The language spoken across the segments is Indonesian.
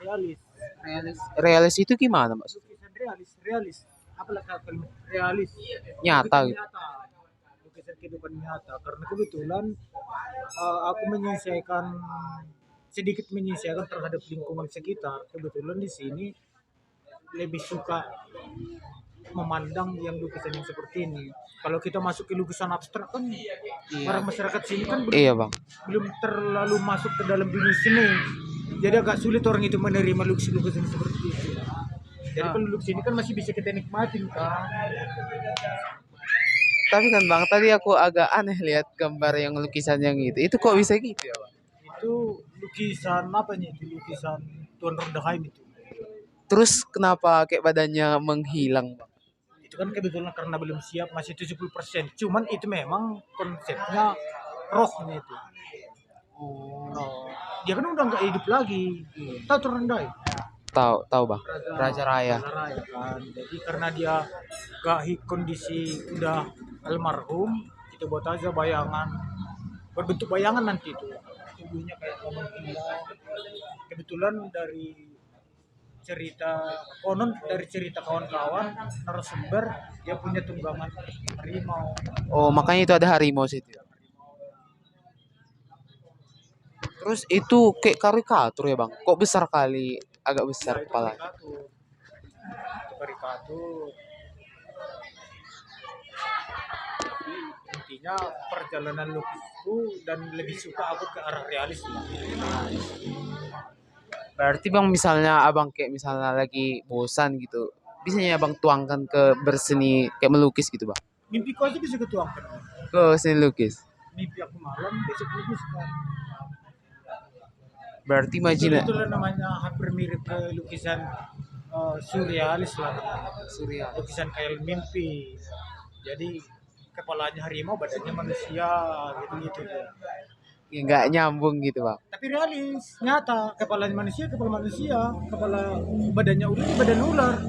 realis. Realis itu gimana mas? Lukisan realis. Apalah kalimat realis? Nyata Lukisan gitu. nyata. Lukisan kehidupan nyata. Karena kebetulan aku sedikit menyesuaikan terhadap lingkungan sekitar. Kebetulan di sini lebih suka memandang yang lukisan yang seperti ini. Kalau kita masuk ke lukisan abstrak kan, orang masyarakat sini kan Iya bang. belum terlalu masuk ke dalam dunia seni. Jadi agak sulit orang itu menerima lukisan seperti itu. Jadi kalau lukis ini kan masih bisa kita nikmatin kan. Tapi kan bang, tadi aku agak aneh lihat gambar yang lukisan yang itu. Itu kok bisa gitu ya bang? Itu lukisan apa nih? Itu lukisan Tuan Rondaheim itu. Terus kenapa kayak badannya menghilang bang? Itu kan kebetulan karena belum siap, masih 70%. Cuman itu memang konsepnya rohnya itu. Oh. Dia kan udah nggak hidup lagi. Tahu Tuan Rondaheim? Tahu bang. Raja Raya. Raja Raya kan. Jadi karena dia kondisi udah almarhum, kita buat aja bayangan, berbentuk bayangan nanti itu. Tubuhnya kayak orang gila. Kebetulan dari cerita kawan-kawan narasumber, dia punya tunggangan harimau. Oh makanya itu ada harimau situ. Terus itu kayak karikatur ya bang? Kok besar kali? Agak besar Itu kepala. karikatur. Tapi intinya perjalanan lukisku dan lebih suka aku ke arah realis lah. Berarti bang misalnya abang kayak misalnya lagi bosan gitu, bisanya abang tuangkan ke berseni kayak melukis gitu bang? Mimpiku aja bisa ketuangkan. Ke seni lukis. Mimpi aku malam besok lukis kan. Berarti Itulah namanya hampir mirip ke lukisan surrealis lah. Surya. Lukisan khayal mimpi. Jadi kepalanya harimau, badannya manusia, gitu-gitu. Ya, nggak nyambung gitu bang. Tapi realis, nyata. Kepalanya manusia, kepala badannya ular, badan ular.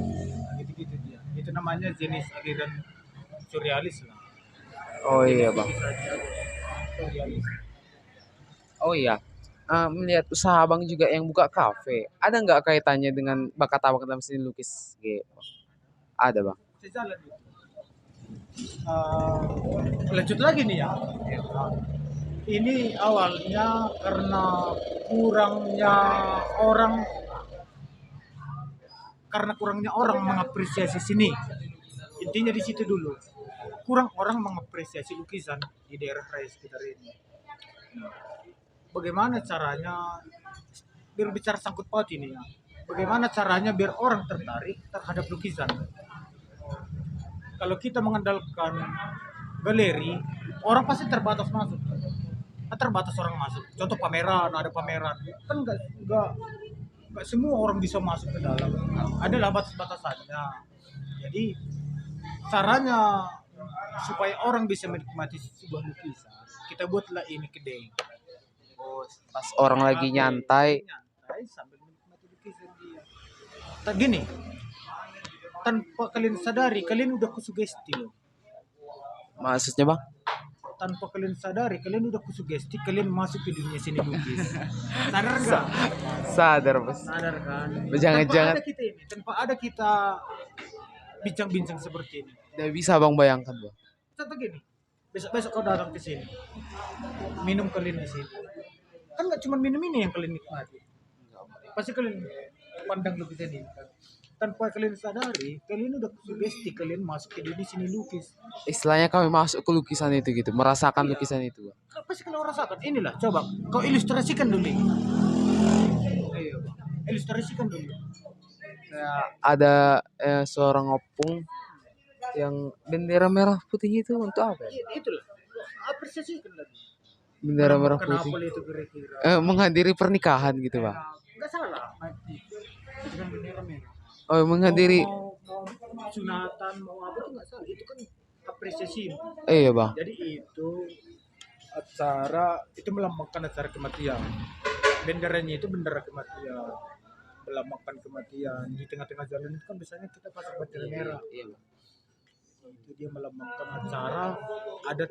Gitu-gitu dia. Itu namanya jenis aliran surrealis lah. Oh iya bang. Surrealis. Oh iya. Melihat usaha abang juga yang buka kafe, ada nggak kaitannya dengan bakat abang dalam seni lukis? Gitu. Ada bang. Sejalan itu. Lanjut lagi nih ya. Ini awalnya karena kurangnya orang mengapresiasi seni. Intinya di situ dulu. Kurang orang mengapresiasi lukisan di daerah raya sekitar ini. Bagaimana caranya berbicara sangkut paut ini ya? Bagaimana caranya biar orang tertarik terhadap lukisan? Kalau kita mengandalkan galeri, orang pasti terbatas masuk. Terbatas orang masuk. Contoh pameran, ada pameran. Kan nggak semua orang bisa masuk ke dalam. Adalah batas-batasannya. Jadi caranya supaya orang bisa menikmati sebuah lukisan, kita buatlah ini kedai. Pas orang lagi nyantai Sambil menikmati lukisan dia. Tak gini, tanpa kalian sadari, kalian udah kusugesti loh. maksudnya bang? Tanpa kalian sadari, kalian udah kusugesti, kalian masuk ke dunia seni lukis. Sadar nggak? Sadar bos. Sadar kan? Jangan-jangan tanpa ada kita bincang-bincang seperti ini. tidak bisa bang bayangkan bang. Contoh gini, besok kau datang ke sini, minum kalian di sini. Kan nggak cuma minum ini yang kalian nikmati. Pasti kalian pandang lukisan ini kan. Tanpa kalian sadari, kalian udah sugesti kalian masuk ke dunia seni lukis. Istilahnya kami masuk ke lukisan itu gitu, merasakan lukisan itu bang. Pasti kalian rasakan. Inilah, coba kau ilustrasikan dulu. Ayo, ilustrasikan dulu. Ada seorang opung yang bendera merah putih itu untuk apa? Itulah, apresiasikan lagi. Bendera merah putih. Itu kira-kira? Menghadiri pernikahan gitu bang. Enggak salah. Itu kan bendera merah. Oh menghadiri. Mau sunatan, mau apa tuh nggak salah. Itu kan apresiasi. Iya bang. Jadi itu melambangkan acara kematian. Benderanya itu bendera kematian, melambangkan kematian. Di tengah-tengah jalan itu kan biasanya kita pasang bendera merah. Iya bang. Itu dia melambangkan acara adat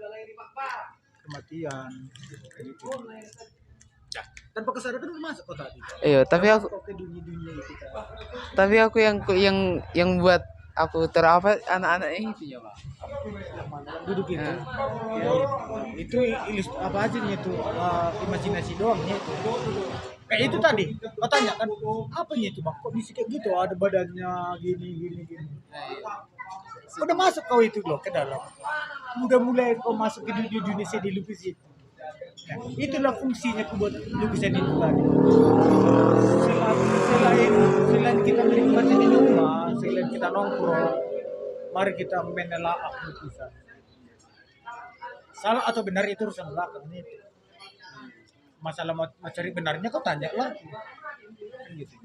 kematian. Gitu. Ya, tanpa kesadaran kan masuk kok tadi. Iya, tapi aku ke dunia Tapi aku yang buat aku terapa anak-anaknya itu ya, Pak. Yang mana yang duduk itu Nah, ya itu apa aja nih itu imajinasi doang nih itu kayak itu tadi kau tanya kan apa nih itu bang kok bisa kayak gitu ada badannya gini gini gini udah masuk kau itu loh ke dalam udah mulai kau masuk ke dunia saya dilukis itu nah, itulah fungsinya aku buat lukisan itu tadi selain kita menikmati di rumah selain kita nongkrong mari kita menelaah lukisan salah atau benar itu urusan belakang itu masalah mau cari benarnya kau tanya lah kan gitu.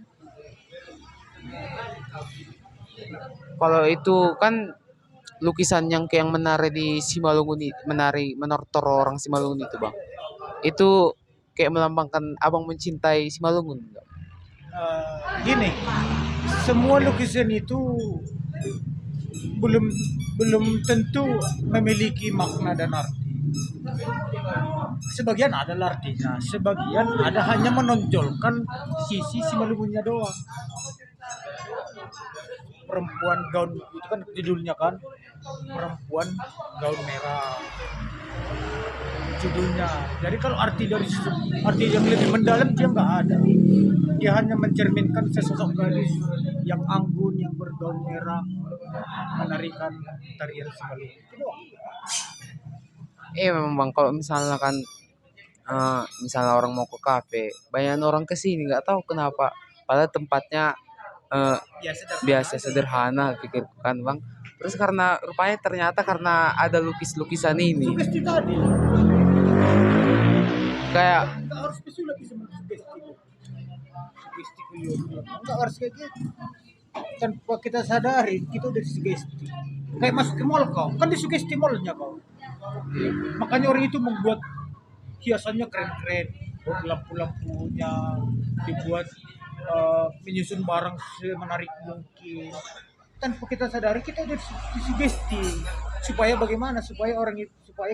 kalau itu kan lukisan yang kayak yang menari di Simalungun menortor orang Simalungun itu, Bang. Itu kayak melambangkan Abang mencintai Simalungun enggak? Gini semua lukisan itu belum belum tentu memiliki makna dan arti sebagian ada artinya sebagian ada hanya menonjolkan sisi Simalungunnya doang perempuan gaun itu kan judulnya kan perempuan gaun merah judulnya jadi kalau arti yang lebih mendalam dia nggak ada dia hanya mencerminkan sesosok gadis yang anggun yang bergaun merah menarikan tarian Simalungun itu doang. Memang Bang kalau misalnya orang mau ke kafe, banyak orang ke sini nggak tahu kenapa. Padahal tempatnya eh, Ya sederhana biasa aja. sederhana pikirkan Bang. Terus ternyata karena ada lukis-lukisan ini Sugesti tadi kayak nggak harus pesulap bisa mensugesti sugesti kuliah nggak harus kayak gitu tanpa kita sadari kita udah disugesti kayak masuk ke mall kau kan disugesti mallnya kau makanya orang itu membuat hiasannya keren-keren buat lampu-lampunya dibuat menyusun barang semenarik mungkin tanpa kita sadari kita udah disugesti supaya bagaimana supaya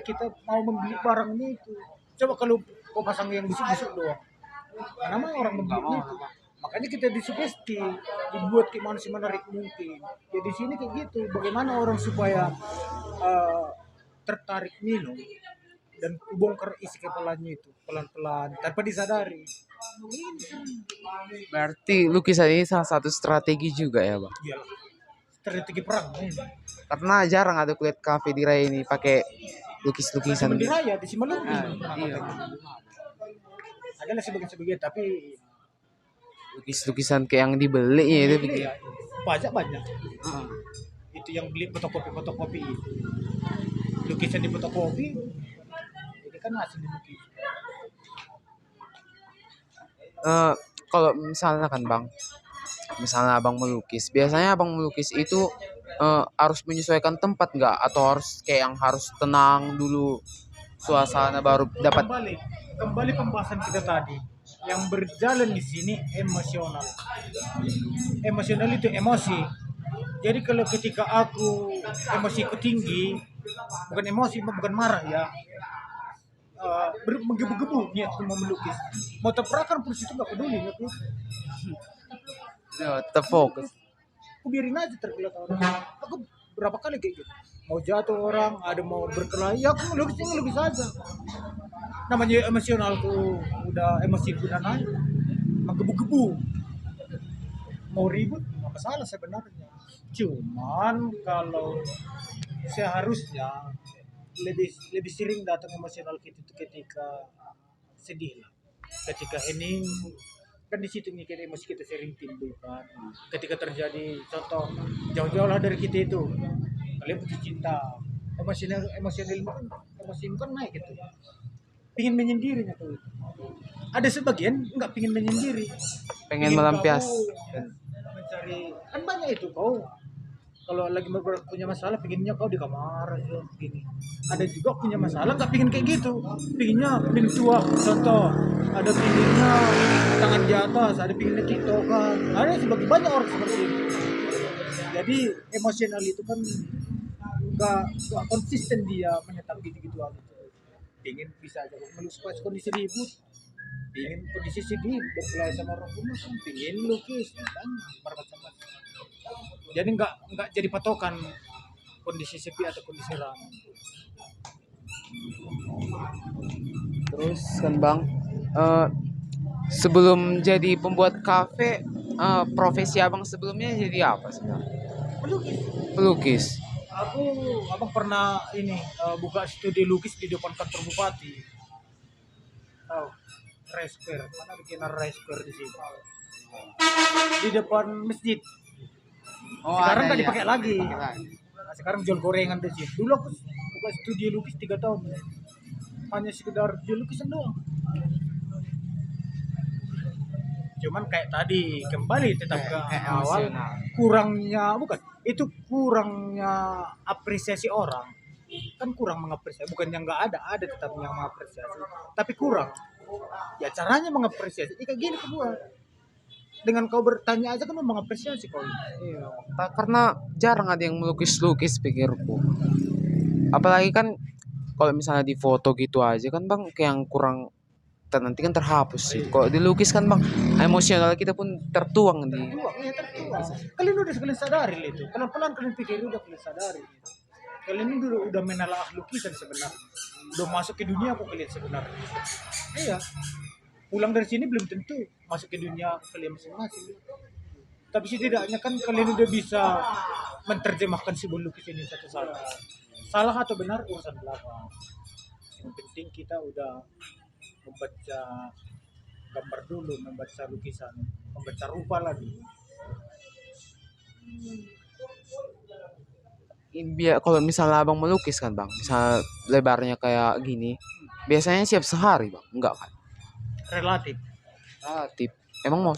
kita mau membeli barangnya itu coba kalau kau pasang yang busuk-busuk doang karena mah orang membeli itu makanya kita disugesti dibuat gimana sih menarik mungkin ya di sini kayak gitu bagaimana orang supaya eh, tertarik minum dan bongkar isi kepalanya itu pelan-pelan tanpa disadari. berarti lukisan ini salah satu strategi juga ya Bang. Iyalah, strategi perang ini. Karena jarang ada kulihat kafe di Raya ini pakai lukis-lukisan Cuma di gitu. raya di Simalungun. Iya. Adalah sebagian-sebagian tapi Lukis-lukisan kayak yang dibeli ya itu ini bikin. ya, pajak banyak. Itu yang beli fotokopi itu. Lukisan di fotokopi ini kan hasil lukis. Eh, kalau misalnya kan Bang, misalnya Abang melukis, biasanya Abang melukis itu harus menyesuaikan tempat nggak atau harus kayak yang harus tenang dulu suasana baru dapat. Kembali pembahasan kita tadi yang berjalan di sini emosional. Emosional itu emosi. Jadi kalau ketika aku emosiku tinggi, bukan emosi, bukan marah ya, menggebu-gebu niatku mau melukis. Mau tabrakan pun itu nggak peduli. Aku Tetap fokus. biarin aja tergelat orang. Aku berapa kali kayak gitu. Mau jatuh orang, ada mau berkelahi, ya aku ngelukis aja. Namanya emosionalku udah emosiku udah naik, menggebu-gebu. Mau ribut nggak masalah sebenarnya. Cuman kalau seharusnya lebih sering datang emosional kita itu ketika sedih lah ketika hening kan di situ nih kita emosi kita sering timbul kan ketika terjadi contoh jauh-jauh lah dari kita itu kalian putus cinta emosional kan emosi kan naik gitu pingin menyendiri tuh ada sebagian nggak pingin menyendiri Pengen pingin melampias. gabung, mencari kan banyak itu kau kalau lagi punya masalah pinginnya kau di kamar aja gini ada juga punya masalah nggak pingin kayak gitu pinginnya pingin tua contoh ada pinginnya tangan di atas ada pinginnya tiktokan ada sebagai banyak orang seperti itu jadi emosional itu kan nggak konsisten dia menetap gitu gitu aja pingin bisa aja melus pas kondisi ribut Pingin kondisi sedih berkelahi sama orang rumah kan pingin lukis ya kan bermacam-macam. Jadi nggak jadi patokan kondisi sepi atau kondisi ramai. Terus kan Bang, eh, sebelum jadi pembuat kafe, profesi Abang sebelumnya jadi apa sih Bang? Melukis. Pelukis. Aku abang pernah ini buka studi lukis di depan kantor bupati. Tahu? Resper. Mana bikin Resper di sini? Di depan masjid. Sekarang nggak dipakai lagi. Nah, sekarang jual gorengan di sini. Dulu aku buka studi lukis 3 tahun. Hanya sekedar jual lukisan doang. Cuman kayak tadi kembali tetap ke Kayak awal, emosional. kurangnya bukan itu kurangnya apresiasi orang, kan kurang mengapresiasi, bukan yang nggak ada tetap yang mengapresiasi tapi kurang ya caranya mengapresiasi kayak gini ke gua dengan kau bertanya aja kan lu mengapresiasi kau. Iya, karena jarang ada yang melukis-lukis pikirku. Apalagi kan kalau misalnya di foto gitu aja kan Bang kayak yang kurang nanti kan terhapus sih. Kalau dilukis kan Bang emosional kita pun tertuang di. Tertuang ya tertuang, kalian udah sekalian sadari itu pelan-pelan kalian pikir udah kalian sadari kalian ini udah menelaah lukisan sebenarnya, udah masuk ke dunia apa kalian sebenarnya. Iya, pulang dari sini belum tentu masuk ke dunia kalian masing-masing, tapi setidaknya kan kalian udah bisa menerjemahkan sebuah lukis ini satu-satu. Salah atau benar urusan belakang, yang penting kita udah membaca gambar dulu, membaca lukisan, membaca rupa lagi. Biar kalau misalnya Abang melukis kan Bang, misal lebarnya kayak gini, biasanya siap sehari Bang, enggak kan? Relatif. Emang mau